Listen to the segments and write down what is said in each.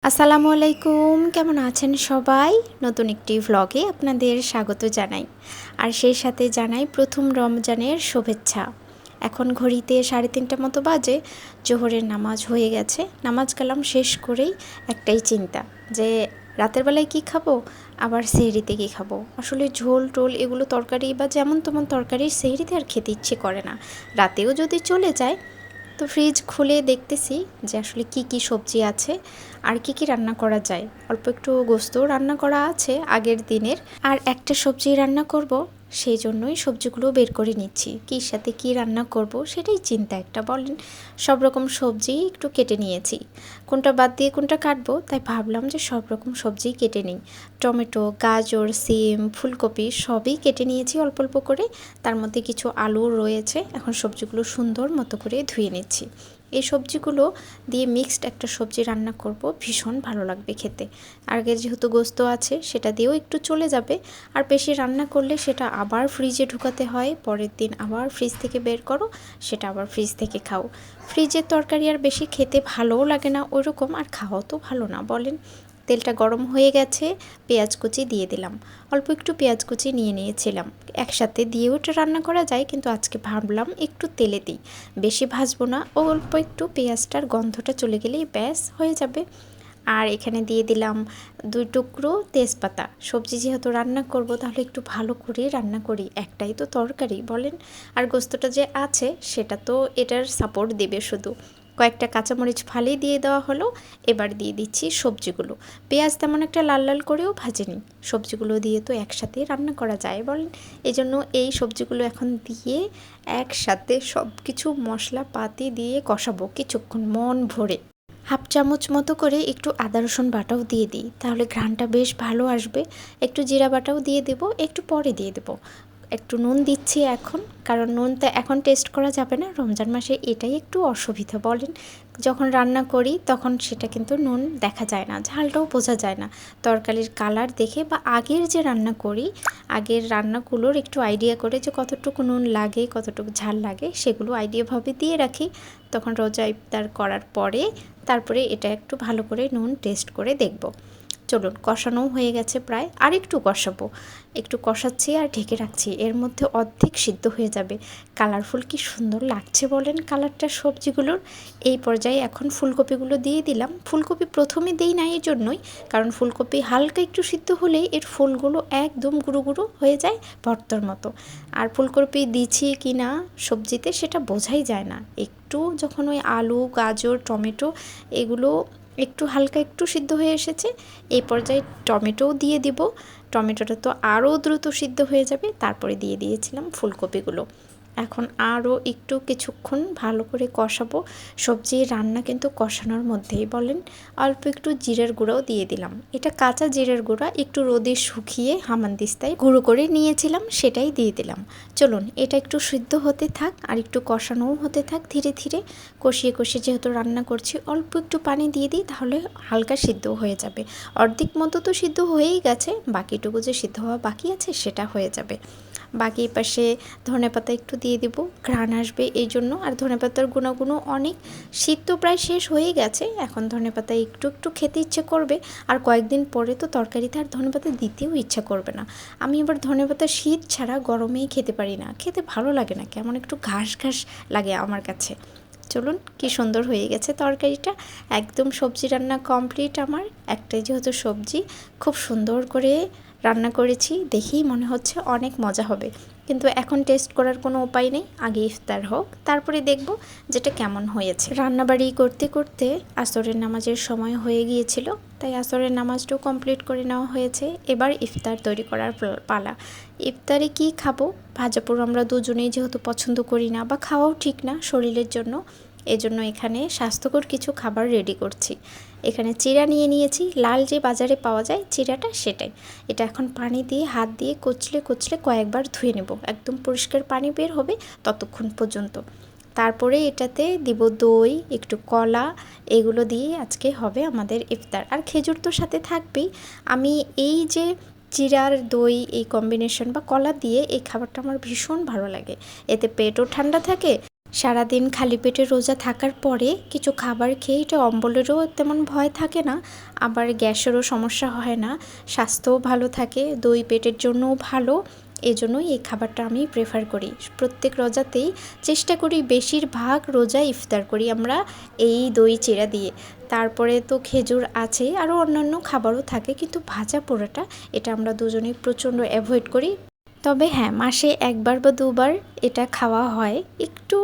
আসসালামু আলাইকুম, কেমন আছেন সবাই? নতুন একটি ভ্লগে আপনাদের স্বাগত জানাই। আর সেই সাথে জানাই প্রথম রমজানের শুভেচ্ছা। এখন ঘড়িতে 3:30 মতো বাজে, জোহরের নামাজ হয়ে গেছে। নামাজ কালাম শেষ করেই একটাই চিন্তা যে রাতের বেলায় কী খাবো, আবার সেহরিতে কী খাবো। আসলে ঝোল টোল এগুলো তরকারি বা যেমন তেমন তরকারি সেহরিতে আর খেতে ইচ্ছে করে না। রাতেও যদি চলে যায় তো ফ্রিজ খুলে দেখতেছি যে আসলে কি কি সবজি আছে আর কি কি রান্না করা যায়। অল্প একটু গোস্তও রান্না করা আছে আগের দিনের, আর একটা সবজি রান্না করব, সেই জন্যই সবজিগুলো বের করে নিচ্ছি। কী সাথে কি রান্না করব সেটাই চিন্তা একটা, বলেন। সব রকম সবজি একটু কেটে নিয়েছি, কোনটা বাদ দিয়ে কোনটা কাটবো, তাই ভাবলাম যে সব রকম সবজি কেটে নিই। টমেটো, গাজর, সিম, ফুলকপি সবই কেটে নিয়েছি অল্প অল্প করে। তার মধ্যে কিছু আলু রয়েছে। এখন সবজিগুলো সুন্দর মতো করে ধুয়ে নিচ্ছি। এই সবজিগুলো দিয়ে মিক্সড একটা সবজি রান্না করব, ভীষণ ভালো লাগবে খেতে। আগে যেহেতু গোস্ত আছে সেটা দিয়েও একটু চলে যাবে। আর বেশি রান্না করলে সেটা আবার ফ্রিজে ঢুকাতে হয়, পরের দিন আবার ফ্রিজ থেকে বের করো, সেটা আবার ফ্রিজ থেকে খাও। ফ্রিজের তরকারি আর বেশি খেতে ভালোও লাগে না ওইরকম, আর খাওয়াও তো ভালো না, বলেন। তেলটা গরম হয়ে গেছে, পেঁয়াজ কুচি দিয়ে দিলাম। অল্প একটু পেঁয়াজ কুচি নিয়ে নিয়েছিলাম, একসাথে দিয়েও এটা রান্না করা যায়, কিন্তু আজকে ভাবলাম একটু তেলে দিই, বেশি ভাজবো না। অল্প একটু পেঁয়াজটার গন্ধটা চলে গেলেই ব্যাস হয়ে যাবে। আর এখানে দিয়ে দিলাম 2 টুকরো তেজপাতা। সবজি যেহেতু রান্না করব তাহলে একটু ভালো করে রান্না করি, একটাই তো তরকারি, বলেন। আর গোস্তটা যে আছে সেটা তো এটার সাপোর্ট দেবে শুধু। কয়েকটা কাঁচামরিচ ফালি দিয়ে দেওয়া হলো। এবার দিয়ে দিচ্ছি সবজিগুলো। পেঁয়াজ তেমন একটা লাল লাল করেও ভাজিনি, সবজিগুলো দিয়ে তো একসাথে রান্না করা যায়, বলেন। এজন্য এই সবজিগুলো এখন দিয়ে একসাথে সব কিছু মশলাপাতি দিয়ে কষাবো কিছুক্ষণ মন ভরে। হাফ চামচ মতো করে একটু আদা রসুন বাটাও দিয়ে দিই, তাহলে ঘ্রাণটা বেশ ভালো আসবে। একটু জিরা বাটাও দিয়ে দেব, একটু পরে দিয়ে দেব। একটু নুন দিচ্ছি এখন, কারণ নুনটা এখন টেস্ট করা যাবে না, রমজান মাসে এটাই একটু অসুবিধা, বলেন। যখন রান্না করি তখন সেটা কিন্তু নুন দেখা যায় না, ঝালটাও বোঝা যায় না তরকারির কালার দেখে। বা আগের যে রান্না করি, আগের রান্নাগুলোর একটু আইডিয়া করে যে কতটুকু নুন লাগে, কতটুকু ঝাল লাগে, সেগুলো আইডিয়াভাবে দিয়ে রাখি। তখন রোজা ইফতার করার পরে তারপরে এটা একটু ভালো করে নুন টেস্ট করে দেখব। চলুন, কষানো হয়ে গেছে প্রায়, আর একটু কষাবো। একটু কষাচ্ছি আর ঢেকে রাখছি, এর মধ্যে অর্ধেক সিদ্ধ হয়ে যাবে। কালারফুল কি সুন্দর লাগছে বলেন কালারটা সবজিগুলোর। এই পর্যায়ে এখন ফুলকপিগুলো দিয়ে দিলাম। ফুলকপি প্রথমে দেই না এই জন্যই, কারণ ফুলকপি হালকা একটু সিদ্ধ হলেই এর ফুলগুলো একদম গুঁড়ো গুঁড়ো হয়ে যায় ভর্তার মতো। আর ফুলকপি দিচ্ছি কি না সবজিতে সেটা বোঝাই যায় না। একটু যখন ওই আলু, গাজর, টমেটো এগুলো একটু হালকা একটু সিদ্ধ হয়ে এসেছে, এই পর্যায়ে টমেটোও দিয়ে দিব। টমেটোটা তো আরও দ্রুত সিদ্ধ হয়ে যাবে। তারপরে দিয়ে দিয়েছিলাম ফুলকপিগুলো। এখন আরও একটু কিছুক্ষণ ভালো করে কষাবো। সবজি রান্না কিন্তু কষানোর মধ্যেই, বলেন। অল্প একটু জিরের গুঁড়াও দিয়ে দিলাম। এটা কাঁচা জিরের গুঁড়া, একটু রোদে শুকিয়ে হামানদিস্তায় গুঁড়ো করে নিয়েছিলাম, সেটাই দিয়ে দিলাম। চলুন, এটা একটু সিদ্ধ হতে থাক আর একটু কষানোও হতে থাক ধীরে ধীরে। কষিয়ে কষিয়ে যেহেতু রান্না করছি, অল্প একটু পানি দিয়ে দিই, তাহলে হালকা সিদ্ধ হয়ে যাবে। অর্ধেক মতো তো সিদ্ধ হয়েই গেছে, বাকিটুকু যে সিদ্ধ হওয়া বাকি আছে সেটা হয়ে যাবে। বাকি পাশে ধনেপাতা একটু দিয়ে দিব, ঘ্রাণ আসবে এই জন্য। আর ধনেপাতার গুণাগুণ অনেক। শীত তো প্রায় শেষ হয়ে গেছে, এখন ধনেপাতা একটু একটু খেতে ইচ্ছে করবে। আর কয়েকদিন পরে তো তরকারিতে আর ধনেপাতা দিতেও ইচ্ছা করবে না। আমি আবার ধনেপাতা শীত ছাড়া গরমেই খেতে পারি না, খেতে ভালো লাগে না, কেমন একটু ঘাস ঘাস লাগে আমার কাছে। চলুন, কি সুন্দর হয়ে গেছে তরকারিটা। একদম সবজি রান্না কমপ্লিট আমার। একটাই যেহেতু সবজি, খুব সুন্দর করে রান্না করেছি, দেখেই মনে হচ্ছে অনেক মজা হবে। কিন্তু এখন টেস্ট করার কোনো উপায় নেই, আগে ইফতার হোক তারপরে দেখব যেটা কেমন হয়েছে। রান্নাবাড়ি করতে করতে আসরের নামাজের সময় হয়ে গিয়েছিল, তাই আসরের নামাজটাও কমপ্লিট করে নেওয়া হয়েছে। এবার ইফতার তৈরি করার পালা। ইফতারে কি খাবো, ভাজাপোড়া আমরা দুজনেই যেহেতু পছন্দ করি না, বা খাওয়াও ঠিক না শরীরের জন্য, এজন্য এখানে স্বাস্থ্যকর কিছু খাবার রেডি করছি। এখানে চিড়া নিয়ে নিয়েছি, লাল যে বাজারে পাওয়া যায় চিড়াটা, সেটাই। এটা এখন পানি দিয়ে হাত দিয়ে কচলে কচলে কয়েকবার ধুয়ে নেব, একদম পরিষ্কার পানি বের হবে ততক্ষণ পর্যন্ত। তারপরে এটাতে দিব দই, একটু কলা, এগুলো দিয়ে আজকে হবে আমাদের ইফতার। আর খেজুর তো সাথে থাকবেই। আমি এই যে চিড়ার দই এই কম্বিনেশন বা কলা দিয়ে এই খাবারটা আমার ভীষণ ভালো লাগে, এতে পেটও ঠান্ডা থাকে, সারাদিন খালি পেটে রোজা থাকার পরে কিছু খাবার খেয়ে এটা অম্বলেরও তেমন ভয় থাকে না, আবার গ্যাসেরও সমস্যা হয় না, স্বাস্থ্যও ভালো থাকে, দই পেটের জন্যও ভালো। এজন্যই এই খাবারটা আমি প্রেফার করি। প্রত্যেক রোজাতেই চেষ্টা করি, বেশিরভাগ রোজা ইফতার করি আমরা এই দই চিড়া দিয়ে। তারপরে তো খেজুর আছে, আরও অন্যান্য খাবারও থাকে, কিন্তু ভাজা পোড়াটা এটা আমরা দুজনেই প্রচণ্ড অ্যাভয়েড করি। তবে হ্যাঁ, মাসে একবার বা দুবার এটা খাওয়া হয়। একটু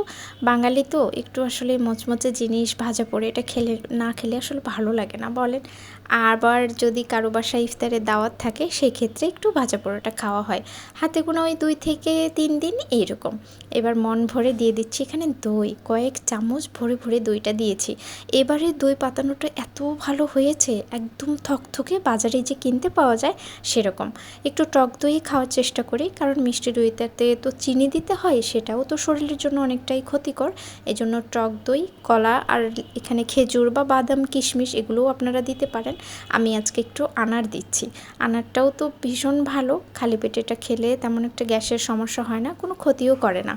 বাঙালি তো একটু আসলে মচমচে জিনিস ভাজা পোড়া এটা না খেলে আসলে ভালো লাগে না বলেন। আবার যদি কারো বাসায় ইফতারের দাওয়াত থাকে সেই ক্ষেত্রে একটু ভাজা পোড়াটা খাওয়া হয়। হাতে গোনা ওই 2 থেকে 3 দিন এইরকম। এবার মন ভরে দিয়ে দিচ্ছি এখানে দই, কয়েক চামচ ভরে ভরে দইটা দিয়েছি। এবারে দই পাতানোটা এত ভালো হয়েছে, একদম থকথকে, বাজারে যে কিনতে পাওয়া যায় সেরকম। একটু টক দই খাওয়ার চেষ্টা করি, কারণ মিষ্টি দইটাতে তো চিনি দিতে হয়, সেটাও তো শরীরের জন্য অনেকটাই ক্ষতিকর। এজন্য টক দই, কলা আর এখানে খেজুর বা বাদাম কিশমিশ এগুলোও আপনারা দিতে পারেন। আমি আজকে একটু আনার দিচ্ছি। আনারটাও তো ভীষণ ভালো, খালি পেটে এটা খেলে তেমন একটা গ্যাসের সমস্যা হয় না, কোনো ক্ষতিও করে না।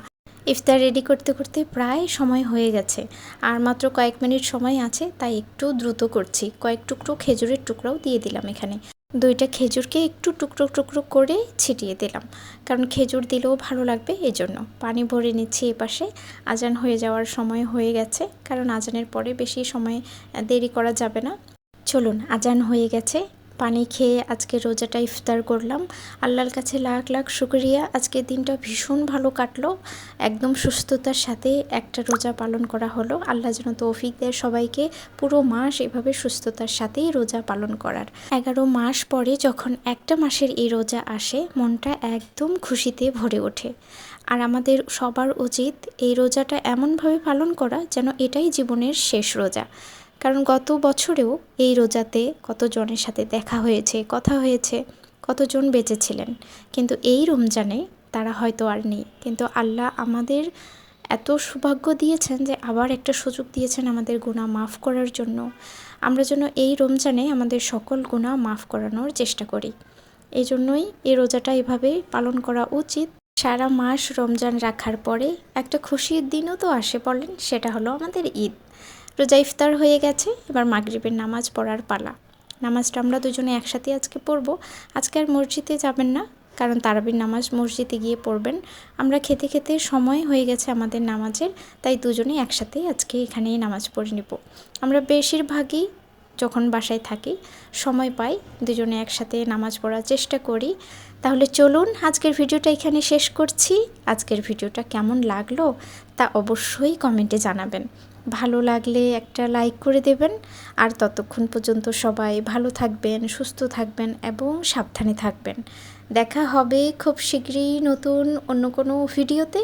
ইফতার রেডি করতে করতে প্রায় সময় হয়ে গেছে, আর মাত্র কয়েক মিনিট সময় আছে, তাই একটু দ্রুত করছি। কয়েক টুকরো খেজুরের টুকরাও দিয়ে দিলাম এখানে। 2টা খেজুরকে একটু টুকরো টুকরো করে ছিটিয়ে দিলাম, কারণ খেজুর দিলেও ভালো লাগবে এজন্য। পানি ভরে নিচ্ছি এপাশে। আজান হয়ে যাওয়ার সময় হয়ে গেছে, কারণ আজানের পরে বেশি সময় দেরি করা যাবে না। চলুন, আজান হয়ে গেছে। পানি খেয়ে আজকে রোজাটা ইফতার করলাম। আল্লাহর কাছে লাখ লাখ শুকরিয়া, আজকের দিনটা ভীষণ ভালো কাটলো। একদম সুস্থতার সাথে একটা রোজা পালন করা হলো। আল্লাহ যেন তৌফিক দেয় সবাইকে পুরো মাস এভাবে সুস্থতার সাথেই রোজা পালন করার। 11 মাস পরে যখন একটা মাসের এই রোজা আসে, মনটা একদম খুশিতে ভরে ওঠে। আর আমাদের সবার উচিত এই রোজাটা এমনভাবে পালন করা যেন এটাই জীবনের শেষ রোজা। কারণ গত বছরেও এই রোজাতে কতজনের সাথে দেখা হয়েছে, কথা হয়েছে, কতজন বেঁচে ছিলেন, কিন্তু এই রমজানে তারা হয়তো আর নেই। কিন্তু আল্লাহ আমাদের এত সৌভাগ্য দিয়েছেন যে আবার একটা সুযোগ দিয়েছেন আমাদের গুনাহ মাফ করার জন্য। আমরা যেন এই রমজানে আমাদের সকল গুনাহ মাফ করানোর চেষ্টা করি। এই জন্যই এই রোজাটা এভাবেই পালন করা উচিত। সারা মাস রমজান রাখার পরে একটা খুশির দিনও তো আসে বলেন, সেটা হলো আমাদের ঈদ। রোজা ইফতার হয়ে গেছে, এবার মাগরিবের নামাজ পড়ার পালা। নামাজটা আমরা দুজনে একসাথে আজকে পড়ব। আজকে আর মসজিদে যাবেন না, কারণ তারাবির নামাজ মসজিদে গিয়ে পড়বেন। আমরা খেতে খেতে সময় হয়ে গেছে আমাদের নামাজের, তাই দুজনে একসাথে আজকে এখানেই নামাজ পড়ে নেব। আমরা বেশিরভাগই যখন বাসায় থাকি সময় পাই, দুজনে একসাথে নামাজ পড়ার চেষ্টা করি। তাহলে চলুন, আজকের ভিডিওটা এখানে শেষ করছি। আজকের ভিডিওটা কেমন লাগলো তা অবশ্যই কমেন্টে জানাবেন। ভালো লাগলে একটা লাইক করে দেবেন। আর ততক্ষণ পর্যন্ত সবাই ভালো থাকবেন, সুস্থ থাকবেন এবং সাবধানে থাকবেন। দেখা হবে খুব শীঘ্রই নতুন অন্য কোনো ভিডিওতে।